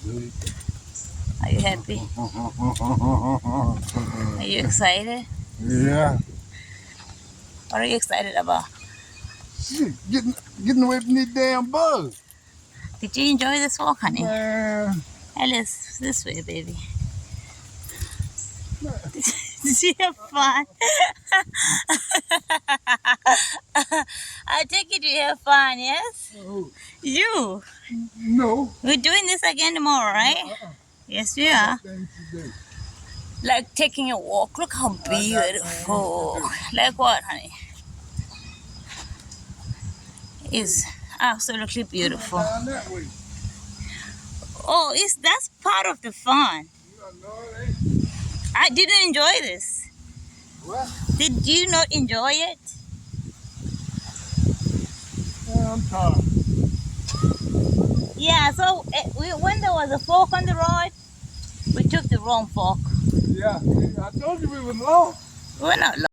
Good. Are you happy? Are you excited? Yeah. What are you excited about? Shit, getting away from these damn bugs. Did you enjoy this walk, honey? Man. Hey, let's this way, baby. Did you have fun? I take it you have fun, yes? You. No. We're doing this again tomorrow, right? Yes, we are. Like taking a walk. Look how beautiful. Like what, honey? It's absolutely beautiful. Down that way. Oh, that's part of the fun. I didn't enjoy this. What? Did you not enjoy it? I'm tired. Yeah, so when there was a fork on the road, we took the wrong fork. Yeah, I told you we was lost. We're not